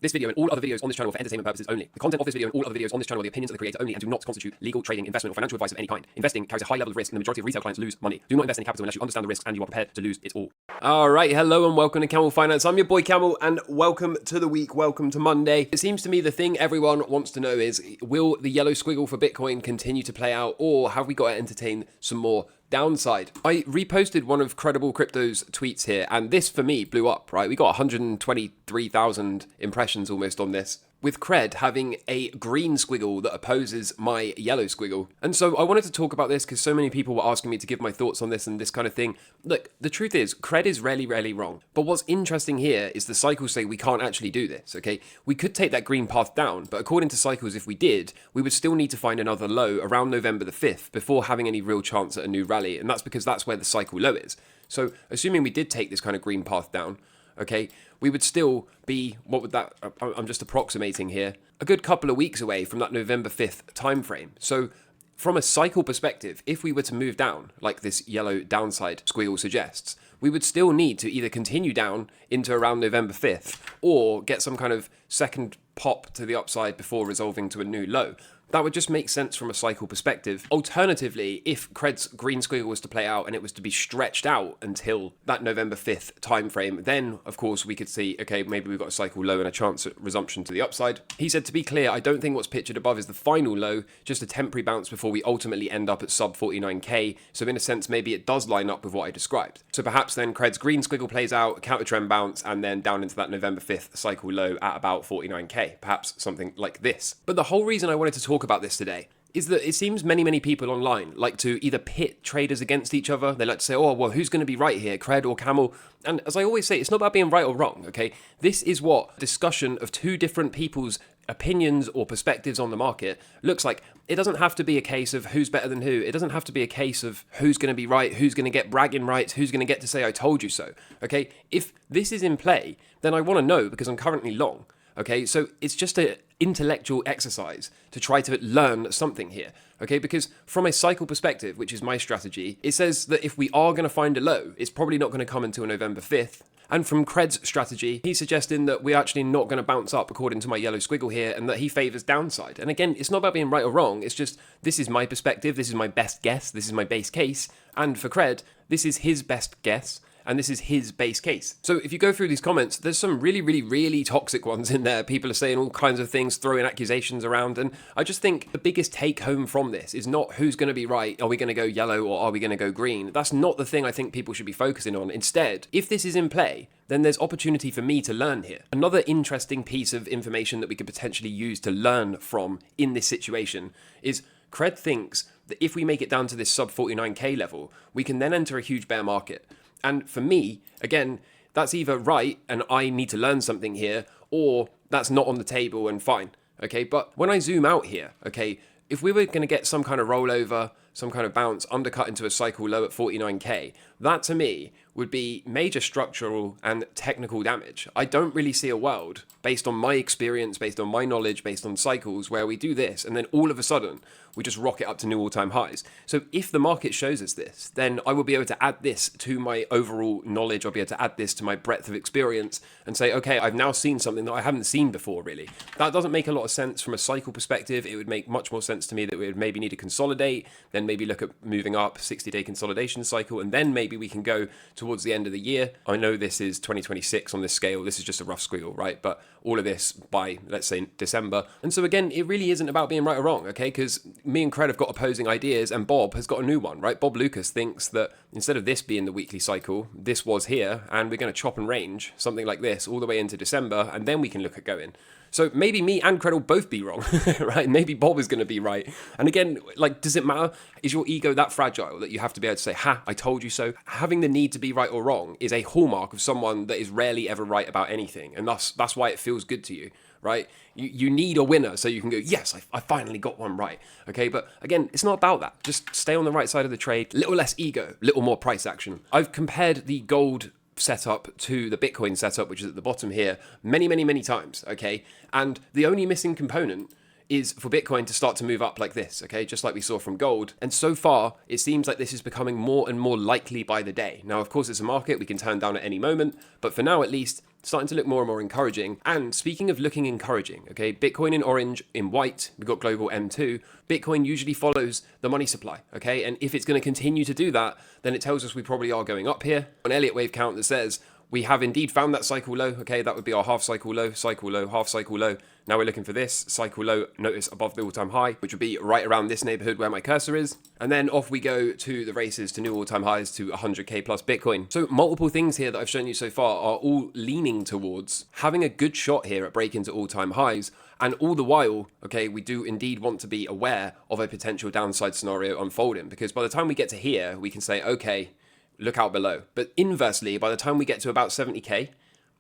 This video and all other videos on this channel are for entertainment purposes only. The content of this video and all other videos on this channel are the opinions of the creator only and do not constitute legal, trading, investment, or financial advice of any kind. Investing carries a high level of risk and the majority of retail clients lose money. Do not invest any capital unless you understand the risks and you are prepared to lose it all. Alright, hello and welcome to Camel Finance. I'm your boy Camel and welcome to the week, welcome to Monday. It seems to me the thing everyone wants to know is, will the yellow squiggle for Bitcoin continue to play out, or have we got to entertain some more downside? I reposted one of Credible Crypto's tweets here, and this for me blew up, right? We got 123,000 impressions almost on this, with Cred having a green squiggle that opposes my yellow squiggle. And so I wanted to talk about this because so many people were asking me to give my thoughts on this and this kind of thing. Look, the truth is, Cred is rarely wrong. But what's interesting here is the cycles say we can't actually do this, okay? We could take that green path down, but according to cycles, if we did, we would still need to find another low around November the 5th before having any real chance at a new rally. And that's because that's where the cycle low is. So assuming we did take this kind of green path down, okay, we would still be, what would that, I'm just approximating here, a good couple of weeks away from that November 5th time frame. So from a cycle perspective, if we were to move down, like this yellow downside squiggle suggests, we would still need to either continue down into around November 5th or get some kind of second pop to the upside before resolving to a new low. That would just make sense from a cycle perspective. Alternatively, if Cred's green squiggle was to play out and it was to be stretched out until that November 5th time frame, then of course we could see, okay, maybe we've got a cycle low and a chance at resumption to the upside. He said, to be clear, I don't think what's pictured above is the final low, just a temporary bounce before we ultimately end up at sub 49k. So in a sense, maybe it does line up with what I described. So perhaps then Cred's green squiggle plays out, counter trend bounce, and then down into that November 5th cycle low at about 49k, perhaps something like this. But the whole reason I wanted to talk about this today is that it seems many people online like to either pit traders against each other. They like to say, oh, well, who's going to be right here, Cred or Camel? And as I always say, it's not about being right or wrong, okay? This is what discussion of two different people's opinions or perspectives on the market looks like. It doesn't have to be a case of who's better than who. It doesn't have to be a case of who's going to be right, who's going to get bragging rights, who's going to get to say, I told you so, okay? If this is in play, then I want to know because I'm currently long. Okay, so it's just an intellectual exercise to try to learn something here, okay? Because from a cycle perspective, which is my strategy, it says that if we are going to find a low, it's probably not going to come until November 5th. And from Cred's strategy, he's suggesting that we're actually not going to bounce up according to my yellow squiggle here and that he favors downside. And again, it's not about being right or wrong. It's just, this is my perspective. This is my best guess. This is my base case. And for Cred, this is his best guess. And this is his base case. So if you go through these comments, there's some really toxic ones in there. People are saying all kinds of things, throwing accusations around. And I just think the biggest take home from this is not who's going to be right. Are we going to go yellow or are we going to go green? That's not the thing I think people should be focusing on. Instead, if this is in play, then there's opportunity for me to learn here. Another interesting piece of information that we could potentially use to learn from in this situation is Cred thinks that if we make it down to this sub 49k level, we can then enter a huge bear market. And for me, again, that's either right and I need to learn something here, or that's not on the table and fine, okay? But when I zoom out here, okay, if we were going to get some kind of rollover, some kind of bounce, undercut into a cycle low at 49k, that to me would be major structural and technical damage. I don't really see a world, based on my experience, based on my knowledge, based on cycles, where we do this and then all of a sudden we just rocket up to new all-time highs. So if the market shows us this, then I will be able to add this to my overall knowledge. I'll be able to add this to my breadth of experience and say, okay, I've now seen something that I haven't seen before, really. That doesn't make a lot of sense from a cycle perspective. It would make much more sense to me that we would maybe need to consolidate, then maybe look at moving up, 60-day consolidation cycle, and then maybe we can go towards the end of the year. I know this is 2026 on this scale. This is just a rough squiggle, right? But all of this by, let's say, December. And so again, it really isn't about being right or wrong, okay? Because me and Cred have got opposing ideas and Bob has got a new one, right? Bob Lucas thinks that instead of this being the weekly cycle, this was here and we're going to chop and range something like this all the way into December and then we can look at going. So maybe me and Cred will both be wrong, right? Maybe Bob is going to be right. And again, like, does it matter? Is your ego that fragile that you have to be able to say, ha, I told you so? Having the need to be right or wrong is a hallmark of someone that is rarely ever right about anything. And that's why it feels good to you, right? You need a winner so you can go, yes, I finally got one right, okay? But again, it's not about that. Just stay on the right side of the trade, little less ego, little more price action. I've compared the gold setup to the Bitcoin setup, which is at the bottom here, many times, okay? And the only missing component is for Bitcoin to start to move up like this, okay? Just like we saw from gold. And so far, it seems like this is becoming more and more likely by the day. Now, of course, it's a market we can turn down at any moment, but for now, at least, starting to look more and more encouraging. And speaking of looking encouraging, okay, Bitcoin in orange, in white, we've got global M2. Bitcoin usually follows the money supply, okay? And if it's going to continue to do that, then it tells us we probably are going up here. An Elliott wave count that says we have indeed found that cycle low, okay? That would be our half cycle low, half cycle low. Now we're looking for this cycle low, notice above the all-time high, which would be right around this neighborhood where my cursor is. And then off we go to the races to new all-time highs to 100K plus Bitcoin. So multiple things here that I've shown you so far are all leaning towards having a good shot here at breaking to all-time highs. And all the while, okay, we do indeed want to be aware of a potential downside scenario unfolding, because by the time we get to here, we can say, okay, look out below. But inversely, by the time we get to about 70K,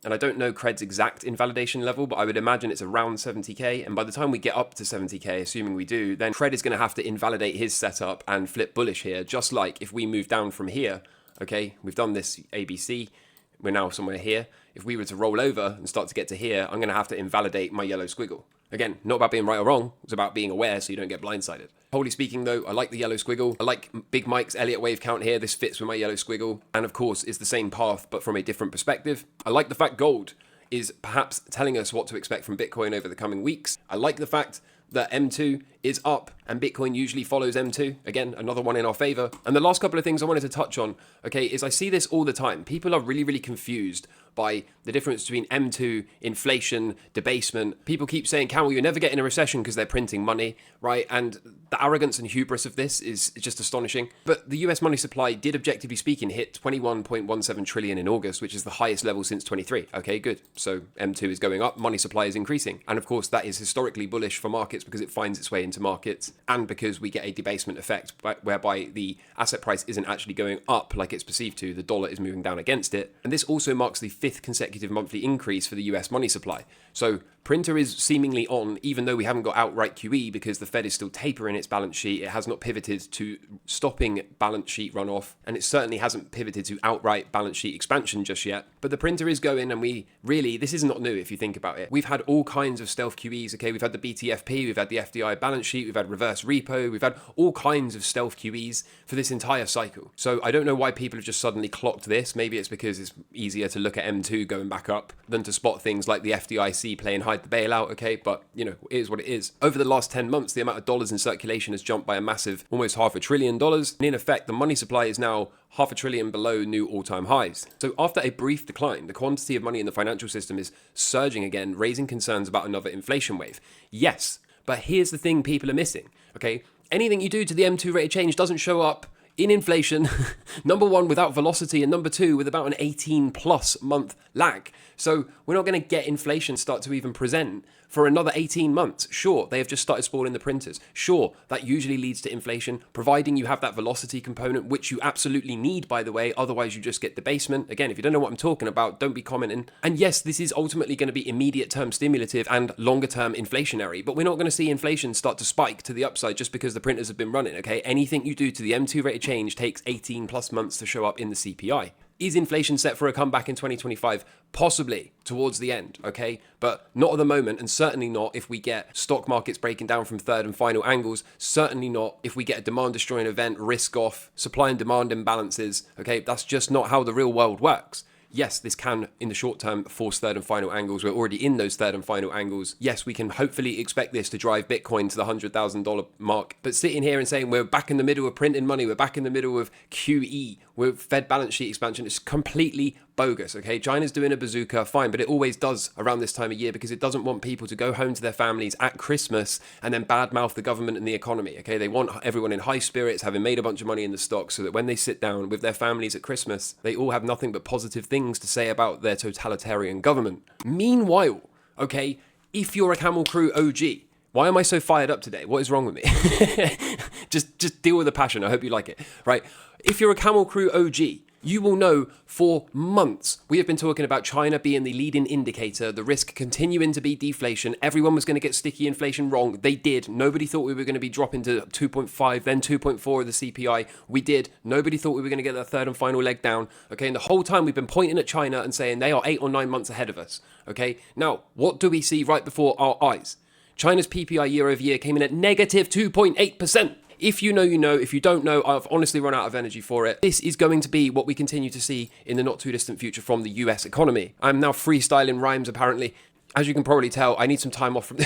and I don't know Cred's exact invalidation level, but I would imagine it's around 70K. And by the time we get up to 70K, assuming we do, then Cred is going to have to invalidate his setup and flip bullish here. Just like if we move down from here, okay, we've done this ABC, we're now somewhere here. If we were to roll over and start to get to here, I'm going to have to invalidate my yellow squiggle. Again, not about being right or wrong, it's about being aware so you don't get blindsided. Wholly speaking though, I like the yellow squiggle. I like Big Mike's Elliott wave count here. This fits with my yellow squiggle. And of course, it's the same path, but from a different perspective. I like the fact gold is perhaps telling us what to expect from Bitcoin over the coming weeks. I like the fact that M2 is up and Bitcoin usually follows M2. Again, another one in our favor. And the last couple of things I wanted to touch on, okay, is I see this all the time. People are really confused by the difference between M2, inflation, debasement. People keep saying, Camel, you're never getting a recession because they're printing money, right? And the arrogance and hubris of this is just astonishing. But the US money supply did, objectively speaking, hit 21.17 trillion in August, which is the highest level since 23. Okay, good. So M2 is going up, money supply is increasing. And of course, that is historically bullish for markets because it finds its way into markets and because we get a debasement effect whereby the asset price isn't actually going up like it's perceived to, the dollar is moving down against it. And this also marks the fifth consecutive monthly increase for the US money supply. So printer is seemingly on, even though we haven't got outright QE because the Fed is still tapering its balance sheet. It has not pivoted to stopping balance sheet runoff, and it certainly hasn't pivoted to outright balance sheet expansion just yet. But the printer is going, and this is not new if you think about it. We've had all kinds of stealth QEs, okay? We've had the BTFP, we've had the FDI balance sheet, we've had reverse repo, we've had all kinds of stealth QEs for this entire cycle. So I don't know why people have just suddenly clocked this. Maybe it's because it's easier to look at M2 going back up than to spot things like the FDIC playing hide the bailout, okay? But, you know, it is what it is. Over the last 10 months, the amount of dollars in circulation has jumped by a massive, almost $500 billion. And in effect, the money supply is now $500 billion below new all-time highs. So after a brief decline, the quantity of money in the financial system is surging again, raising concerns about another inflation wave. Yes, but here's the thing people are missing, okay? Anything you do to the M2 rate of change doesn't show up in inflation, number one, without velocity, and number two, with about an 18 plus month lag. So we're not going to get inflation start to even present for another 18 months. Sure, they have just started spawning the printers. Sure, that usually leads to inflation, providing you have that velocity component, which you absolutely need, by the way. Otherwise, you just get debasement. Again, if you don't know what I'm talking about, don't be commenting. And yes, this is ultimately going to be immediate term stimulative and longer term inflationary, but we're not going to see inflation start to spike to the upside just because the printers have been running, okay? Anything you do to the M2 rate of change takes 18 plus months to show up in the CPI. Is inflation set for a comeback in 2025? Possibly towards the end, okay? But not at the moment, and certainly not if we get stock markets breaking down from third and final angles. Certainly not if we get a demand destroying event, risk off, supply and demand imbalances, okay? That's just not how the real world works. Yes, this can, in the short term, force third and final angles. We're already in those third and final angles. Yes, we can hopefully expect this to drive Bitcoin to the $100,000 mark. But sitting here and saying we're back in the middle of printing money, we're back in the middle of QE, we're Fed balance sheet expansion, it's completely bogus, okay? China's doing a bazooka, fine, but it always does around this time of year because it doesn't want people to go home to their families at Christmas and then badmouth the government and the economy, okay? They want everyone in high spirits, having made a bunch of money in the stock, so that when they sit down with their families at Christmas, they all have nothing but positive things to say about their totalitarian government. Meanwhile, okay, if you're a Camel Crew OG, why am I so fired up today? What is wrong with me? just deal with the passion. I hope you like it, right? If you're a Camel Crew OG, you will know for months we have been talking about China being the leading indicator, the risk continuing to be deflation. Everyone was going to get sticky inflation wrong. They did. Nobody thought we were going to be dropping to 2.5, then 2.4 of the CPI. We did. Nobody thought we were going to get that third and final leg down. Okay, and the whole time we've been pointing at China and saying they are 8 or 9 months ahead of us. Okay, now what do we see right before our eyes? China's PPI year over year came in at negative 2.8%. If you know, you know. If you don't know, I've honestly run out of energy for it. This is going to be what we continue to see in the not too distant future from the US economy. I'm now freestyling rhymes, apparently. As you can probably tell, I need some time off from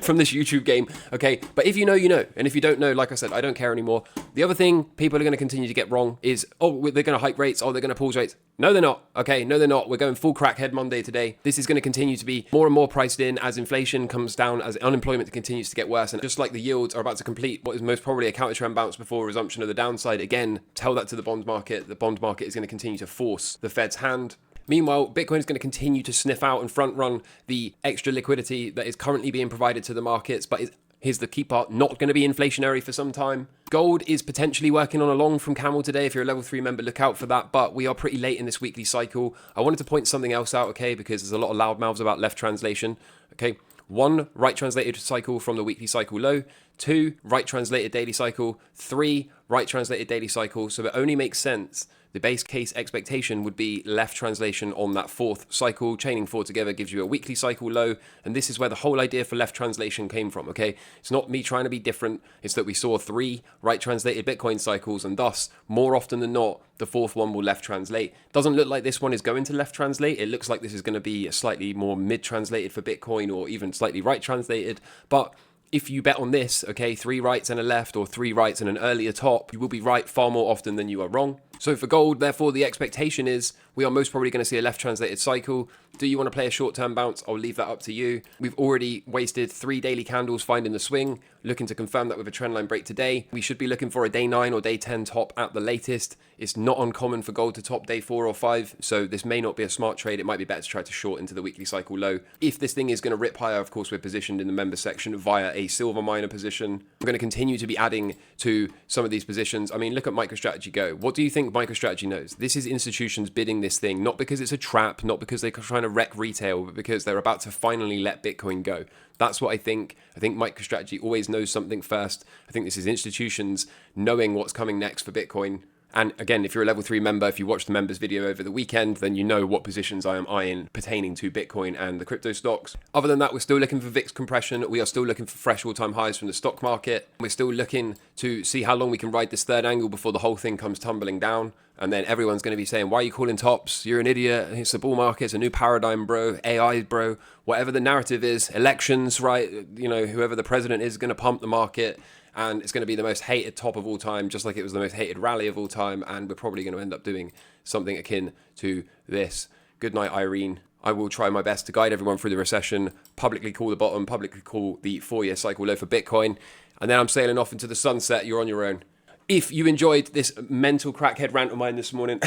from this YouTube game, okay? But if you know, you know. And if you don't know, like I said, I don't care anymore. The other thing people are going to continue to get wrong is, oh, they're going to hike rates, oh, they're going to pause rates. No, they're not, okay? No, they're not. We're going full crackhead Monday today. This is going to continue to be more and more priced in as inflation comes down, as unemployment continues to get worse. And just like the yields are about to complete what is most probably a counter trend bounce before a resumption of the downside, again, tell that to the bond market. The bond market is going to continue to force the Fed's hand. Meanwhile, Bitcoin is going to continue to sniff out and front run the extra liquidity that is currently being provided to the markets, but here's the key part, not going to be inflationary for some time. Gold is potentially working on a long from Camel today. If you're a level 3 member, look out for that, but we are pretty late in this weekly cycle. I wanted to point something else out, okay, because there's a lot of loudmouths about left translation, okay? 1, right translated cycle from the weekly cycle low. 2, right translated daily cycle. 3, right translated daily cycle. So it only makes sense. The base case expectation would be left translation on that 4th cycle. Chaining 4 together gives you a weekly cycle low. And this is where the whole idea for left translation came from, okay? It's not me trying to be different. It's that we saw 3 right translated Bitcoin cycles, and thus, more often than not, the 4th one will left translate. Doesn't look like this one is going to left translate. It looks like this is going to be slightly more mid translated for Bitcoin, or even slightly right translated. But if you bet on this, okay, 3 rights and a left, or 3 rights and an earlier top, you will be right far more often than you are wrong. So for gold, therefore, the expectation is we are most probably going to see a left translated cycle. Do you want to play a short-term bounce? I'll leave that up to you. We've already wasted 3 daily candles finding the swing, looking to confirm that with a trendline break today. We should be looking for a day 9 or day 10 top at the latest. It's not uncommon for gold to top day 4 or 5, so this may not be a smart trade. It might be better to try to short into the weekly cycle low. If this thing is going to rip higher, of course, we're positioned in the member section via a silver miner position. We're going to continue to be adding to some of these positions. I mean, look at MicroStrategy go. What do you think MicroStrategy knows? This is institutions bidding this thing, not because it's a trap, not because they're trying to wreck retail, but because they're about to finally let Bitcoin go. That's what I think. I think MicroStrategy always knows something first. I think this is institutions knowing what's coming next for Bitcoin. And again, if you're a level 3 member, if you watched the members video over the weekend, then you know what positions I am eyeing pertaining to Bitcoin and the crypto stocks. Other than that, we're still looking for VIX compression. We are still looking for fresh all-time highs from the stock market. We're still looking to see how long we can ride this third angle before the whole thing comes tumbling down. And then everyone's going to be saying, why are you calling tops? You're an idiot. It's a bull market. It's a new paradigm, bro. AI, bro. Whatever the narrative is, elections, right? You know, whoever the president is going to pump the market. And it's going to be the most hated top of all time, just like it was the most hated rally of all time. And we're probably going to end up doing something akin to this. Good night, Irene. I will try my best to guide everyone through the recession, publicly call the bottom, publicly call the 4-year cycle low for Bitcoin. And then I'm sailing off into the sunset. You're on your own. If you enjoyed this mental crackhead rant of mine this morning,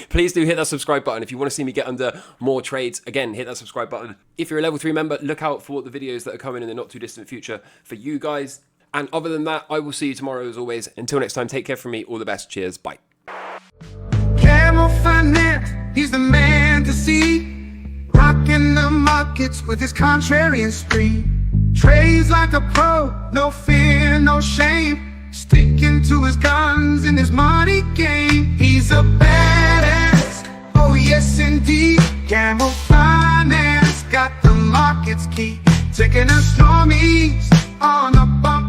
please do hit that subscribe button. If you want to see me get under more trades, again, hit that subscribe button. If you're a level 3 member, look out for the videos that are coming in the not too distant future for you guys. And other than that, I will see you tomorrow as always. Until next time, take care from me. All the best. Cheers. Bye. Camel Finance, he's the man to see. Rocking the markets with his contrarian spree. Trades like a pro, no fear, no shame. Sticking to his guns in his money game. He's a badass, oh yes indeed. Camel Finance got the markets key. Taking us normies on a bump.